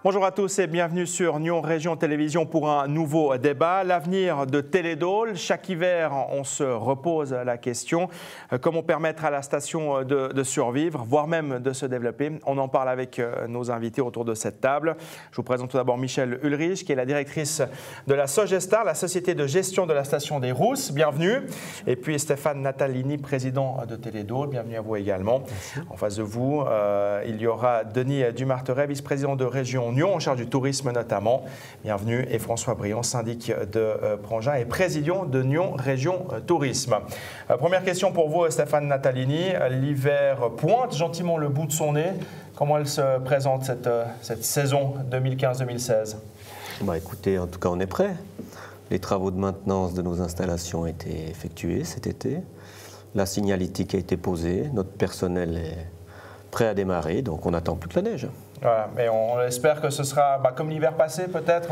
Bonjour à tous et bienvenue sur Nyon Région Télévision pour un nouveau débat. L'avenir de Télédôle. Chaque hiver, on se repose la question comment permettre à la station de survivre, voire même de se développer. On en parle avec nos invités autour de cette table. Je vous présente tout d'abord Michèle Ulrich, qui est la directrice de la Sogestar, la société de gestion de la station des Rousses. Bienvenue. Et puis Stéphane Natalini, président de Télédôle. Bienvenue à vous également. Merci. En face de vous, il y aura Denis Dumarteret, vice-président de région Nyon, en charge du tourisme notamment. Bienvenue. Et François Briand, syndic de Prangin et président de Nyon Région Tourisme. Première question pour vous, Stéphane Natalini. L'hiver pointe gentiment le bout de son nez. Comment elle se présente cette saison 2015-2016 ? Écoutez, en tout cas, on est prêt. Les travaux de maintenance de nos installations ont été effectués cet été. La signalétique a été posée. Notre personnel est prêt à démarrer, donc on n'attend plus que la neige. Voilà, mais on espère que ce sera comme l'hiver passé peut-être.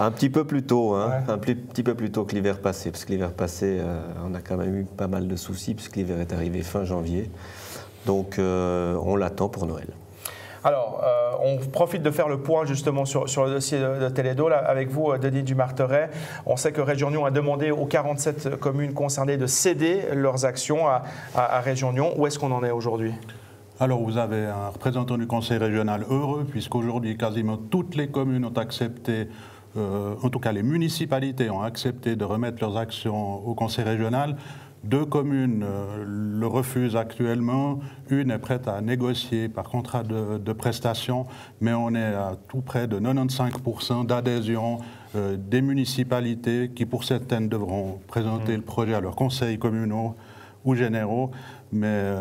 Un petit peu plus tôt, Ouais. Un petit peu plus tôt que l'hiver passé, parce que l'hiver passé, on a quand même eu pas mal de soucis, puisque l'hiver est arrivé fin janvier. Donc on l'attend pour Noël. Alors, on profite de faire le point justement sur le dossier de Télédôle. Avec vous, Denis Dumarteret, on sait que Région Nyon a demandé aux 47 communes concernées de céder leurs actions à Région Nyon. Où est-ce qu'on en est aujourd'hui ? Alors vous avez un représentant du conseil régional heureux, puisqu'aujourd'hui quasiment toutes les communes ont accepté, en tout cas les municipalités ont accepté de remettre leurs actions au conseil régional. 2 communes le refusent actuellement, une est prête à négocier par contrat de prestation, mais on est à tout près de 95% d'adhésion des municipalités qui pour certaines devront présenter le projet à leurs conseils communaux ou généraux, mais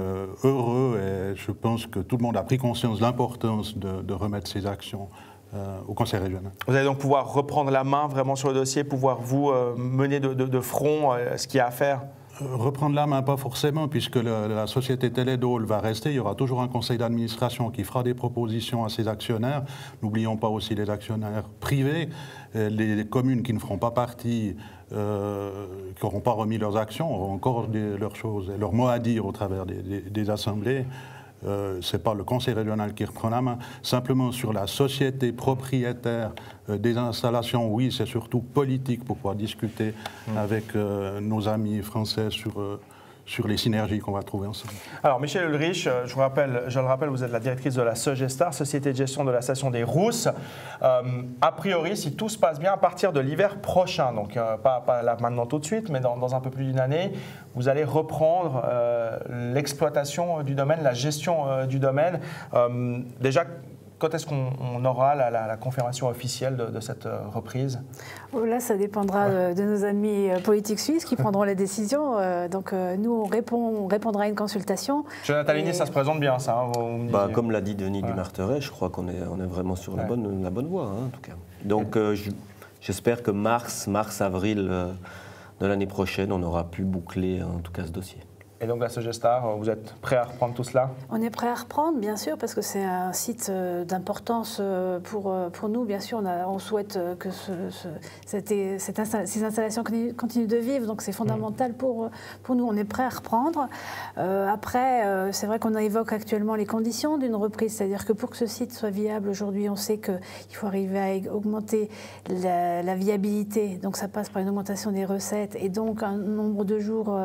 heureux, et je pense que tout le monde a pris conscience de l'importance de remettre ces actions au conseil régional. Vous allez donc pouvoir reprendre la main vraiment sur le dossier, pouvoir vous mener de front ce qu'il y a à faire ? Reprendre la main, pas forcément, puisque la société Télédôle va rester. Il y aura toujours un conseil d'administration qui fera des propositions à ses actionnaires. N'oublions pas aussi les actionnaires privés, les communes qui ne feront pas partie, qui n'auront pas remis leurs actions, auront encore leurs choses, leur mot à dire au travers des assemblées. Ce n'est pas le conseil régional qui reprend la main. Simplement sur la société propriétaire des installations, oui, c'est surtout politique pour pouvoir discuter avec nos amis français sur les synergies qu'on va trouver ensemble. Alors, Michèle Ulrich, je le rappelle, vous êtes la directrice de la Sogestar, société de gestion de la station des Rousses. A priori, si tout se passe bien, à partir de l'hiver prochain, donc pas là maintenant tout de suite, mais dans un peu plus d'une année, vous allez reprendre l'exploitation du domaine, la gestion du domaine. Déjà, quand est-ce qu'on aura la confirmation officielle de cette reprise ? Là, ça dépendra de nos amis politiques suisses qui prendront les décisions. Donc, nous, on répondra à une consultation. Monsieur Natalini, ça se présente bien, ça. Comme l'a dit Denis Dumarteret, je crois qu'on est vraiment sur la bonne voie, en tout cas. Donc, j'espère que mars-avril de l'année prochaine, on aura pu boucler, en tout cas, ce dossier. Et donc la Sogestar, vous êtes prêt à reprendre tout cela ? On est prêt à reprendre, bien sûr, parce que c'est un site d'importance pour nous. Bien sûr, on souhaite que ces installations continuent de vivre, donc c'est fondamental pour nous. On est prêt à reprendre. Après, c'est vrai qu'on évoque actuellement les conditions d'une reprise, c'est-à-dire que pour que ce site soit viable aujourd'hui, on sait qu'il faut arriver à augmenter la viabilité. Donc ça passe par une augmentation des recettes et donc un nombre de jours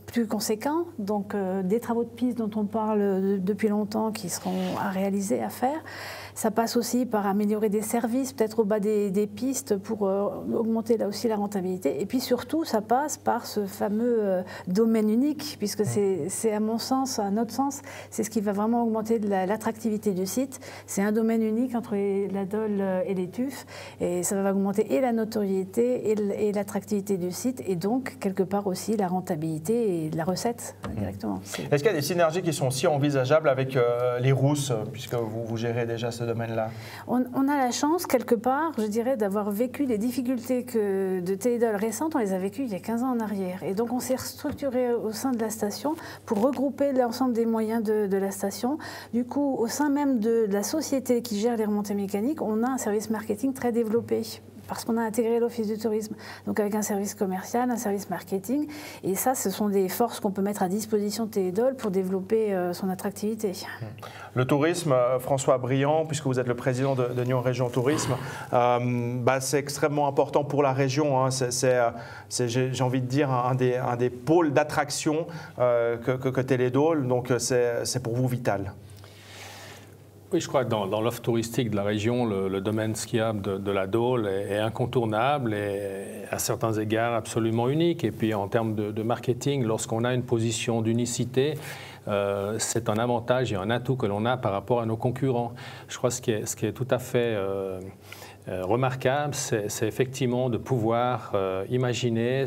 plus conséquents, donc des travaux de piste dont on parle depuis longtemps qui seront à réaliser, à faire. Ça passe aussi par améliorer des services, peut-être au bas des pistes pour augmenter là aussi la rentabilité. Et puis surtout, ça passe par ce fameux domaine unique, puisque c'est à mon sens, à notre sens, c'est ce qui va vraiment augmenter l'attractivité du site. C'est un domaine unique entre la Dôle et les Tuffes, et ça va augmenter et la notoriété et l'attractivité du site, et donc quelque part aussi la rentabilité et la recette directement. Est-ce qu'il y a des synergies qui sont aussi envisageables avec les Rousses, puisque vous gérez déjà ce domaine-là? On a la chance, quelque part, je dirais, d'avoir vécu les difficultés de Télédôle récentes. On les a vécues il y a 15 ans en arrière. Et donc, on s'est restructuré au sein de la station pour regrouper l'ensemble des moyens de la station. Du coup, au sein même de la société qui gère les remontées mécaniques, on a un service marketing très développé. parce qu'on a intégré l'Office du tourisme, donc avec un service commercial, un service marketing. Et ça, ce sont des forces qu'on peut mettre à disposition de Télédol pour développer son attractivité. Le tourisme, François Briand, puisque vous êêtes le président de Nyon Région Tourisme, c'est extrêmement important pour la région. Hein. J'ai envie de dire, un des pôles d'attraction que Télédol. Donc c'est pour vous vital. Oui, je crois que dans l'offre touristique de la région, le domaine skiable de la Dôle est incontournable et à certains égards absolument unique. Et puis en termes de marketing, lorsqu'on a une position d'unicité, c'est un avantage et un atout que l'on a par rapport à nos concurrents. Je crois que ce qui est tout à fait remarquable, c'est effectivement de pouvoir imaginer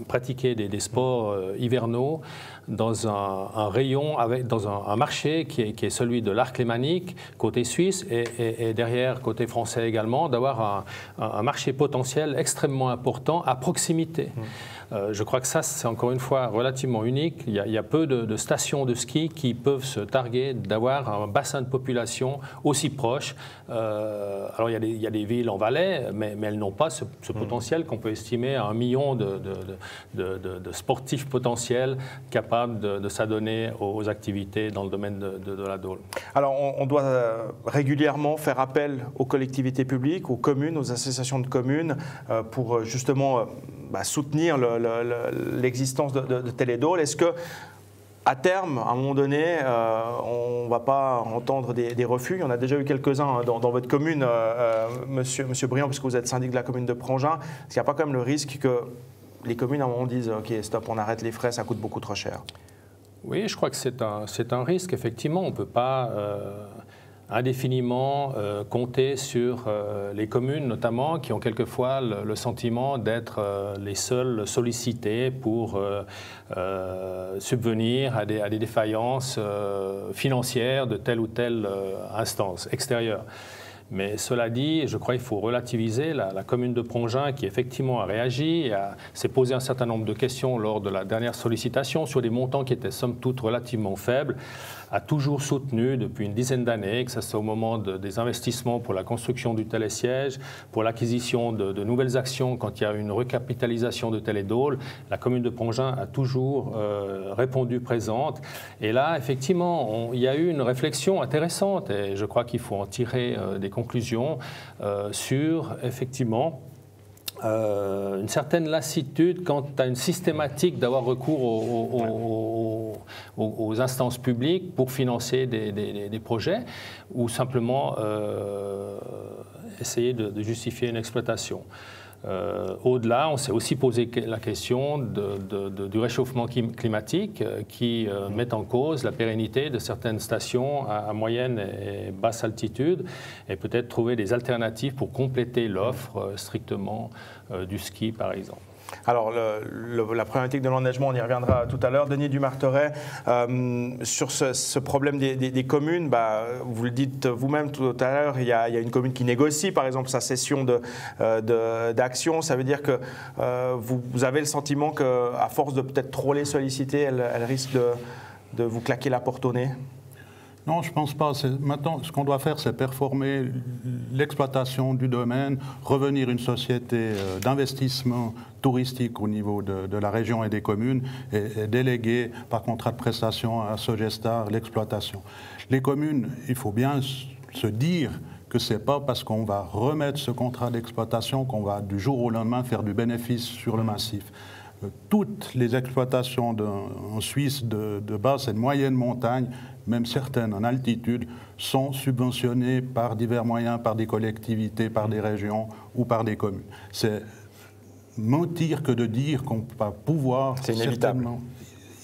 pratiquer des sports hivernaux dans un rayon, dans un marché qui est celui de l'arc lémanique, côté suisse, et derrière, côté français également, d'avoir un marché potentiel extrêmement important à proximité. Je crois que ça, c'est encore une fois relativement unique. Il y a peu de stations de ski qui peuvent se targuer d'avoir un bassin de population aussi proche. Alors, il y a des villes en Valais, mais elles n'ont pas ce potentiel qu'on peut estimer à 1 million de sportifs potentiels capables de s'adonner aux activités dans le domaine de la Dôle. Alors, on doit régulièrement faire appel aux collectivités publiques, aux communes, aux associations de communes pour justement soutenir l'existence de Télédol. Est-ce que à terme, à un moment donné, on ne va pas entendre des refus? Il y en a déjà eu quelques-uns dans votre commune, monsieur Briand, puisque vous êtes syndic de la commune de Prangin. Est-ce qu'il n'y a pas quand même le risque que les communes, à un moment, disent « Ok, stop, on arrête les frais, ça coûte beaucoup trop cher ». Oui, je crois que c'est un risque, effectivement. On ne peut pas indéfiniment compter sur les communes, notamment, qui ont quelquefois le sentiment d'être les seules sollicitées pour subvenir à des défaillances financières de telle ou telle instance extérieure. Mais cela dit, je crois qu'il faut relativiser la commune de Prangin qui effectivement a réagi, s'est posé un certain nombre de questions lors de la dernière sollicitation sur des montants qui étaient somme toute relativement faibles, a toujours soutenu depuis une dizaine d'années, que ce soit au moment des investissements pour la construction du télésiège, pour l'acquisition de nouvelles actions quand il y a une recapitalisation de Télédol, la commune de Prangin a toujours répondu présente. Et là, effectivement, il y a eu une réflexion intéressante et je crois qu'il faut en tirer des conclusions sur, effectivement, une certaine lassitude quant à une systématique d'avoir recours aux instances publiques pour financer des projets ou simplement essayer de justifier une exploitation. Au-delà, on s'est aussi posé la question du réchauffement climatique qui met en cause la pérennité de certaines stations à moyenne et basse altitude et peut-être trouver des alternatives pour compléter l'offre strictement du ski, par exemple. Alors, la problématique de l'enneigement, on y reviendra tout à l'heure. Denis Dumarteret, sur ce problème des communes, vous le dites vous-même tout à l'heure, il y a une commune qui négocie, par exemple, sa cession d'action. Ça veut dire que vous avez le sentiment qu'à force de peut-être trop les solliciter, elle risque de vous claquer la porte au nez? Non, je ne pense pas. Maintenant, ce qu'on doit faire, c'est performer l'exploitation du domaine, revenir une société d'investissement touristique au niveau de la région et des communes et déléguer par contrat de prestation à Sogestar l'exploitation. Les communes, il faut bien se dire que ce n'est pas parce qu'on va remettre ce contrat d'exploitation qu'on va du jour au lendemain faire du bénéfice sur le massif. Toutes les exploitations en Suisse de basse et de moyenne montagne, même certaines en altitude, sont subventionnées par divers moyens, par des collectivités, par des régions ou par des communes. C'est mentir que de dire qu'on va pouvoir... C'est inévitable.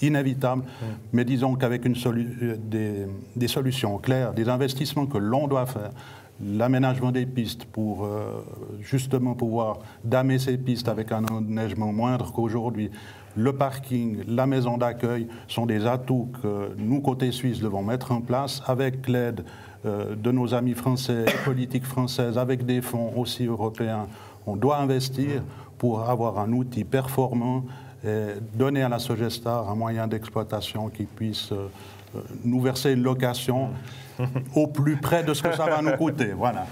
Inévitable, mais disons qu'avec des solutions claires, des investissements que l'on doit faire, l'aménagement des pistes pour justement pouvoir damer ces pistes avec un enneigement moindre qu'aujourd'hui, le parking, la maison d'accueil sont des atouts que nous, côté suisse, devons mettre en place avec l'aide de nos amis français, politiques françaises, avec des fonds aussi européens. On doit investir pour avoir un outil performant et donner à la Sogestar un moyen d'exploitation qui puisse nous verser une location au plus près de ce que ça va nous coûter. Voilà.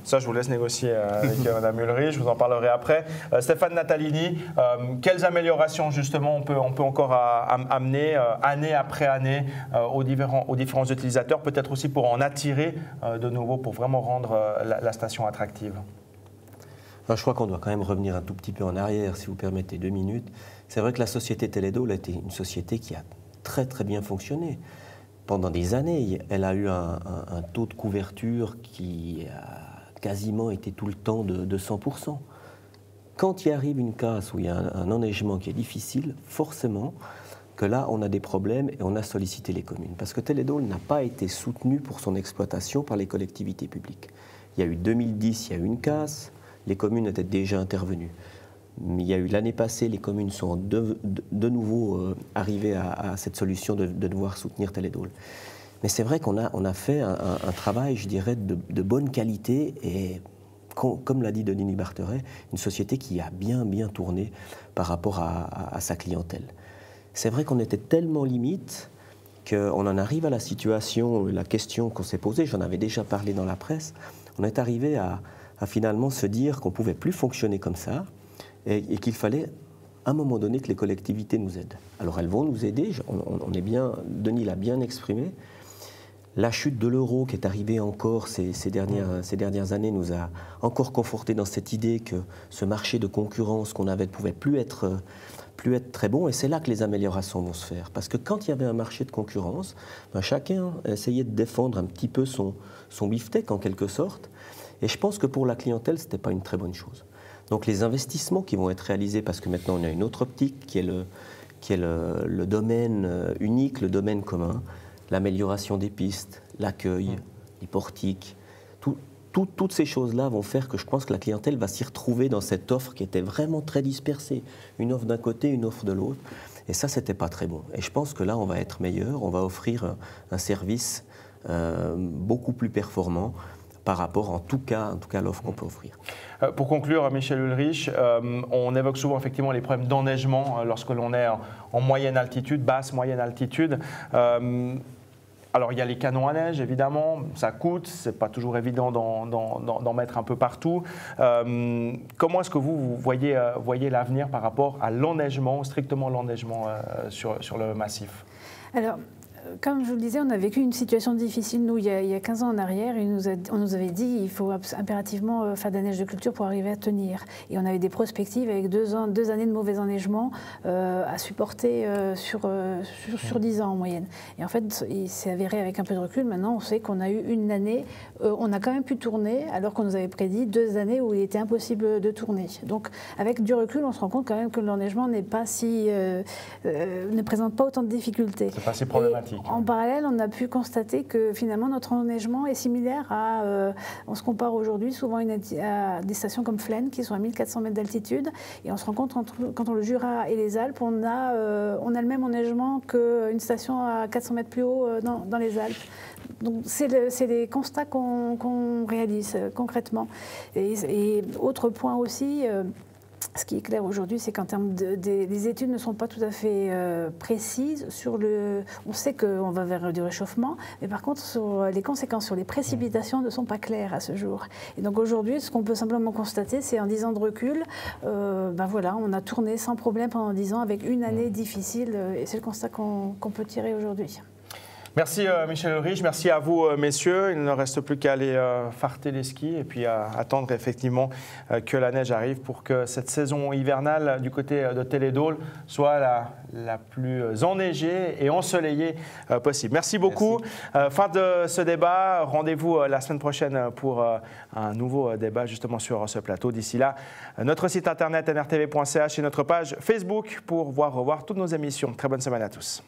Ça, je vous laisse négocier avec Mme Ulrich, je vous en parlerai après. Stéphane Natalini, quelles améliorations justement on peut encore amener année après année aux différents utilisateurs, peut-être aussi pour en attirer de nouveau, pour vraiment rendre la station attractive? Je crois qu'on doit quand même revenir un tout petit peu en arrière, si vous permettez 2 minutes. C'est vrai que la société Teledol a été une société qui a très très bien fonctionné. Pendant des années, elle a eu un taux de couverture qui a quasiment été tout le temps de 100%. Quand il arrive une casse où il y a un enneigement qui est difficile, forcément que là, on a des problèmes et on a sollicité les communes. Parce que Teledol n'a pas été soutenu pour son exploitation par les collectivités publiques. Il y a eu 2010, il y a eu une casse, les communes étaient déjà intervenues. Mais il y a eu l'année passée, les communes sont de nouveau arrivées à cette solution de devoir soutenir Teledol. Mais c'est vrai qu'on a fait un travail, je dirais, de bonne qualité et, comme l'a dit Denis Barteret, une société qui a bien tourné par rapport à sa clientèle. C'est vrai qu'on était tellement limite qu'on en arrive à la situation, la question qu'on s'est posée, j'en avais déjà parlé dans la presse, on est arrivé à finalement se dire qu'on ne pouvait plus fonctionner comme ça et qu'il fallait à un moment donné que les collectivités nous aident. Alors elles vont nous aider, Denis l'a bien exprimé. La chute de l'euro qui est arrivée encore ces dernières années nous a encore conforté dans cette idée que ce marché de concurrence qu'on avait ne pouvait plus être très bon. Et c'est là que les améliorations vont se faire. Parce que quand il y avait un marché de concurrence, chacun essayait de défendre un petit peu son beefsteak en quelque sorte. Et je pense que pour la clientèle, ce n'était pas une très bonne chose. Donc les investissements qui vont être réalisés, parce que maintenant on a une autre optique qui est le domaine unique, le domaine commun, l'amélioration des pistes, l'accueil, les portiques, toutes ces choses-là vont faire que je pense que la clientèle va s'y retrouver dans cette offre qui était vraiment très dispersée. Une offre d'un côté, une offre de l'autre. Et ça, c'était pas très bon. Et je pense que là, on va être meilleur, on va offrir un service beaucoup plus performant par rapport, en tout cas à l'offre qu'on peut offrir. Pour conclure, Michel Ulrich, on évoque souvent effectivement les problèmes d'enneigement lorsque l'on est en moyenne altitude, basse, moyenne altitude. Alors il y a les canons à neige, évidemment, ça coûte, c'est pas toujours évident d'en mettre un peu partout. Comment est-ce que vous voyez l'avenir par rapport à l'enneigement, strictement l'enneigement sur le massif? Alors, comme je vous le disais, on a vécu une situation difficile, nous, il y a 15 ans en arrière. On nous avait dit qu'il faut impérativement faire de la neige de culture pour arriver à tenir. Et on avait des perspectives avec 2 années de mauvais enneigement à supporter sur 10 ans en moyenne. Et en fait, il s'est avéré avec un peu de recul. Maintenant, on sait qu'on a eu une année, on a quand même pu tourner, alors qu'on nous avait prédit 2 années où il était impossible de tourner. Donc, avec du recul, on se rend compte quand même que l'enneigement n'est pas ne présente pas autant de difficultés. C'est pas si problématique. En parallèle, on a pu constater que finalement notre enneigement est similaire à, on se compare aujourd'hui souvent à des stations comme Flaine qui sont à 1400 mètres d'altitude, et on se rend compte quand on le Jura et les Alpes, on a le même enneigement qu'une station à 400 mètres plus haut dans les Alpes. Donc c'est les constats qu'on réalise concrètement. Et autre point aussi, ce qui est clair aujourd'hui, c'est qu'en termes les études ne sont pas tout à fait précises sur on sait qu'on va vers du réchauffement, mais par contre, sur les conséquences sur les précipitations ne sont pas claires à ce jour. Et donc aujourd'hui, ce qu'on peut simplement constater, c'est en 10 ans de recul, voilà, on a tourné sans problème pendant 10 ans avec une année difficile, et c'est le constat qu'on peut tirer aujourd'hui. Merci Michel Ulrich, merci à vous messieurs. Il ne reste plus qu'à aller farter les skis et puis à attendre effectivement que la neige arrive pour que cette saison hivernale du côté de Teledol soit la plus enneigée et ensoleillée possible. Merci beaucoup. Merci. Fin de ce débat. Rendez-vous la semaine prochaine pour un nouveau débat justement sur ce plateau. D'ici là, notre site internet nrtv.ch et notre page Facebook pour revoir toutes nos émissions. Très bonne semaine à tous.